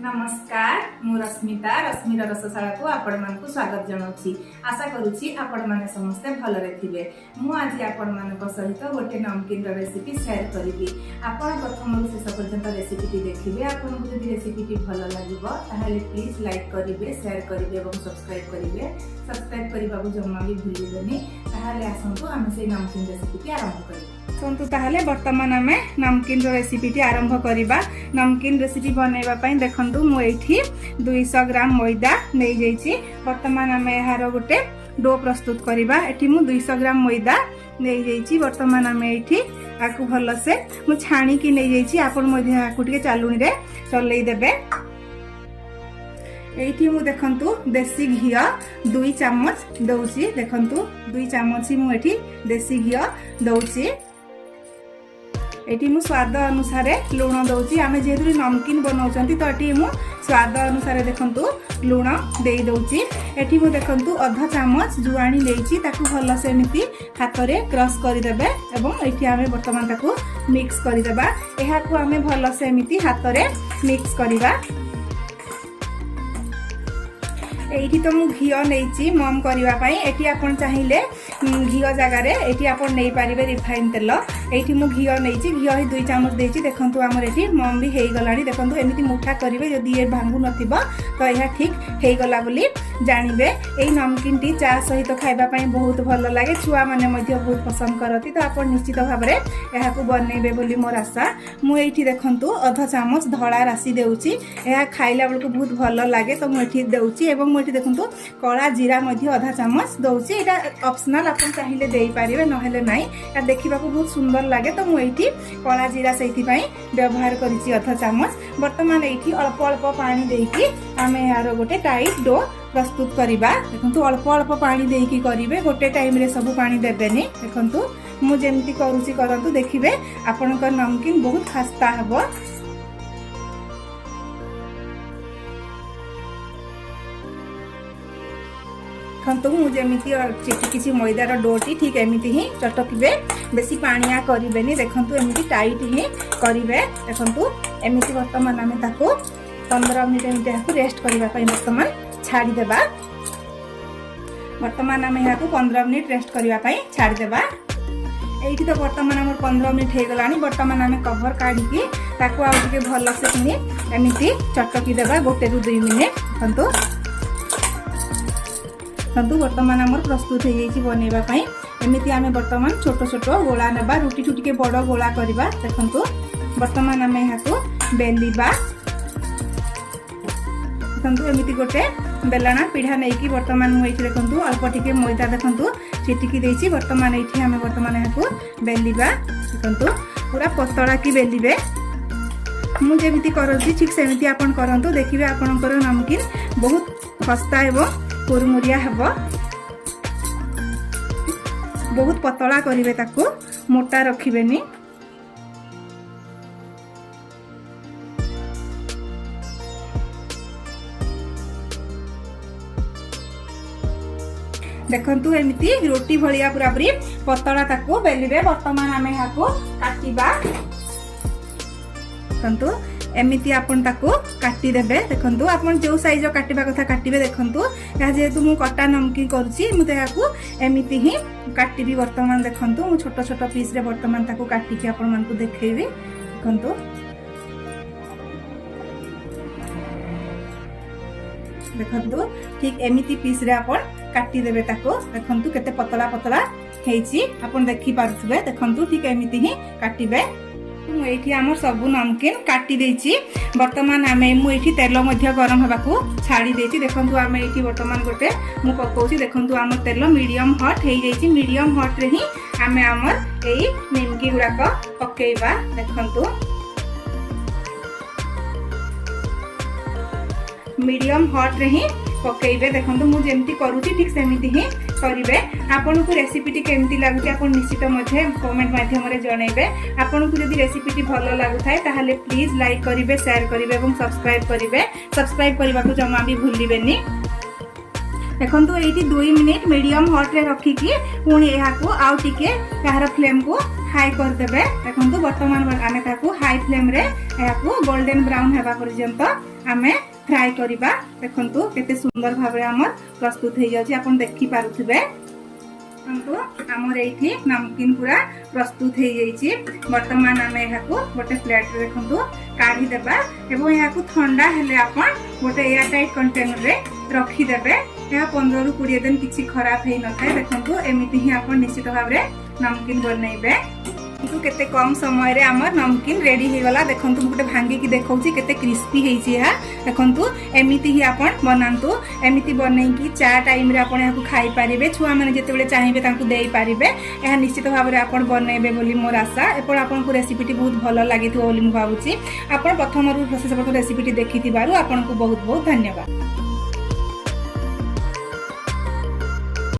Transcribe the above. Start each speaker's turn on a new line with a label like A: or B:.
A: नमस्कार मु रश्मिता रश्मिर रसशाला को आपण मानकु स्वागत जनाउछि। आशा करूछि आपण माने समस्ते भलरे थिबे। मु आज आपण मानक सहित गोटे नमकीन रेसिपी शेयर करिबी। आपण प्रथम शेष पर्यंत रेसिपी देखिबे। आपन को यदि रेसिपी भल लागिबो ताहाले प्लीज लाइक करिबे, शेयर करिबे एवं सब्सक्राइब करिबे। सब्सक्राइब करिबा को जम्मा भी भूलिबेनी। ताहाले आसंतु आमे से नमकीन रेसिपी आरंभ करिबा। सन्तु ताहाले वर्तमान आमे नमकीन रेसिपी आरंभ करिबा। नमकीन रेसिपी बनैबा पई देखंतु मु एठी 200 ग्राम मैदा नै जाईछि। वर्तमान आमे एहार गोटे डो प्रस्तुत करिबा। एठी मु 200 ग्राम मैदा नै जाईछि। वर्तमान आमे एठी आकु भल से मु छाणी की नै जाईछि। आपण मध्ये आकु टिके चालुनी रे चलै देबे। एठी मु देखंतु देसी घी 2 चम्मच दउछि। देखंतु 2 चम्मच मु एठी देसी घी दउछि। एटी मु स्वाद अनुसार लुण दउछि। आमे जेहेतु नमकीन बनाउछंती तो एटी मु स्वाद अनुसार देखंतु लुण देई दउछि। एटी मु देखंतु आधा चम्मच जुआणी लेछि। ताकू भल से एमिति हाथ रे क्रश करि देबे एवं एटी आमे वर्तमान ताकू मिक्स करि देबा। एहा को आमे भल से एमिति हाथ रे मिक्स करिबा। एठी तो मु घी नैछि मम करिवा पई। एठी आपण चाहिले घी जगह रे एठी आपण नै पारिबे रिफाइन तेल। एठी मु घी नैछि। घी 2 चम्मच देछि। देखंतु हमर एठी मम भी हेई गलानी। देखंतु एमिति मुठा करिवे। जदि ए भांगु नथिबो तो एहा ठीक हेई गला बोली जानिबे। एई नमकीन टी चा सहित खाइबा पई बहुत भल लागे। छुआ माने मध्ये बहुत पसंद करती। तो आपण निश्चित भाबरे एहा को बनैबे बोली मोर आशा। मु एठी देखंतु आधा चम्मच धळा राशि देउछि। एहा खाइला बेलको बहुत भल लागे। तो मु एठी देउछि एवं मु एठी देखंतु कळा जीरा मध्ये आधा चम्मच दउछि। एटा ऑप्शनल आपण चाहिले देई पारिबे नहेले नाही। या देखिबा को बहुत सुंदर लागे। तो मु एठी कळा जीरा सेति पई व्यवहार करिछि आधा चम्मच। वर्तमान एठी अल्प अल्प पानी देकी आमे यार गोटे टाइट डो प्रस्तुत करिबा। देखंतु अल्प अल्प पानी देकी करिवे। गोटे टाइम रे सब पानी देबेनी। देखंतु मु जेमति करूछि करंतु देखिबे आपनक नमकीन बहुत खस्ता हबो। देखंतु मु जेमिति चिटकिछि मैदार डोटी ठीक एमिति ही चटकिबे। बेसी पानिया करिबेनी। देखंतु एमिति टाइट ही करिवे। देखंतु एमिति वर्तमान आमे ताको 15 मिनिट एमिति हाकु रेस्ट करिबा पई वर्तमान छाडी देबा। वर्तमान आमे हाकु 15 मिनिट रेस्ट करिबा पई छाडी देबा। एठी तो वर्तमान हमर 15 मिनिट हे गलानी। वर्तमान आमे कवर काढी की ताको आ टिके भल से पुनी एमिति चटकी देबा 1 ରୁ 2 मिनिट। देखंतु सन्तु वर्तमान आमर प्रस्तुत हो जाइछि बनैबा पई। एमिति आमे वर्तमान छोट छोट गोला नेबा। रुटी ठुटी के बड़ गोला करबा। देखंतु वर्तमान आमे हातो बेलिबा। देखंतु एमिति गोटे बेलना पीढ़ा नै कि वर्तमान मु एठी देखंतु अल्प टिके मैदा देखंतु छिटिकी देछि। वर्तमान एठी आमे वर्तमान हाको बेलिबा। देखंतु पूरा पतला की बेलिबे। मु जेमिति करछि ठीक सेमिति आपण करंतु। देखिबे आपनकर नमकीन बहुत खस्ता एवं कुरमुरिया हबो। बहुत पतला करिवे ताकू मोटा रखिबेनी। देखंतु एमिति रोटी भलिया पूरा पूरी पतला ताकू बेलिबे। वर्तमान आमे हाको काटिबा। देखंतु एमिति आपण ताको काटी देबे। देखंतु आपण जो साइज काटिबा कथा काटिबे। देखंतु या जेतु मु कटा नमकीन करूची मु ताको एमिति ही काटिबी। वर्तमान देखंतु मु छोट छोट पीस रे वर्तमान ताको काटी के आपण मानकु देखैबी। देखंतु देखंतु ठीक एमिति पीस रे आपण काटी देबे ताको। देखंतु केते पतला पतला हेछि आपण देखि पारुथबे। देखंतु ठीक एमिति ही काटिबे। मु एठी हमर सब नमकीन काटी देछि। वर्तमान आमे मु एठी तेल मध्ये गरम हेबाकू छाडी देछि। देखंतु आमे एठी वर्तमान गोटे मु पकोछि। देखंतु हमर तेल मीडियम हॉट हेइ जाइछि। मीडियम हॉट रे ही आमे हमर एई निमकी गुडाक पकेइबा। देखंतु मीडियम हॉट रे ही पकेइबे। देखंतु मु जेमति करूछि ठीक सेमिति ही करिवे। आपन को रेसिपी टी केमति लागुछि आपन निश्चित मध्ये कमेंट माध्यम रे जणैबे। आपन को जदि रेसिपी टी भलो लागुथाय ताहाले प्लीज लाइक करिवे, शेयर करिवे एवं सब्सक्राइब करिवे। सब्सक्राइब करबा को जमा भी भूलिबेनी। देखंतु एठी 2 मिनिट मीडियम हॉट रे रखी की पुणी एहा को आउ टिके यार फ्लेम को हाई करदेबे। देखंतु वर्तमान आमे ताकू हाई फ्लेम रे याकू गोल्डन ब्राउन हेबा पर्यंत आमे फ्राई करिबा। देखंतु केते सुंदर भाबे हमर प्रस्तुत हे जाउची आपण देखि पारुथिबे। हमको हमर एठी नमकीन पूरा प्रस्तुत हे जाइची। वर्तमान आमे याकू गोटे प्लेट रे देखंतु काढी देबा एवं याकू ठंडा हेले आपण गोटे एयर टाइट कंटेनर रे रखी देबे। या 15 रु 20 दिन किछि खराब हे न थाए। देखंतु एमिति ही आपण निश्चित भाबरे नमकीन बनैबे। किंतु केते कम समय रे हमर नमकीन रेडी हे गला। देखंतु गुटे भांगी की देखौची केते क्रिस्पी हेची हा। देखंतु एमिति ही आपण बनांतु। एमिति बनै की चा टाइम रे आपण याकू खाई परिबे। छुआ माने जेते बेले चाहिबे तांकू देई परिबे। एहा निश्चित भाबरे आपण बनैबे बोली मोर आशा। एपर आपण को रेसिपीटी बहुत भलो लागिथो बोली मु भाबुची। आपण प्रथम रु प्रोसेस पर रेसिपीटी देखिथिबारु आपण को बहुत बहुत धन्यवाद।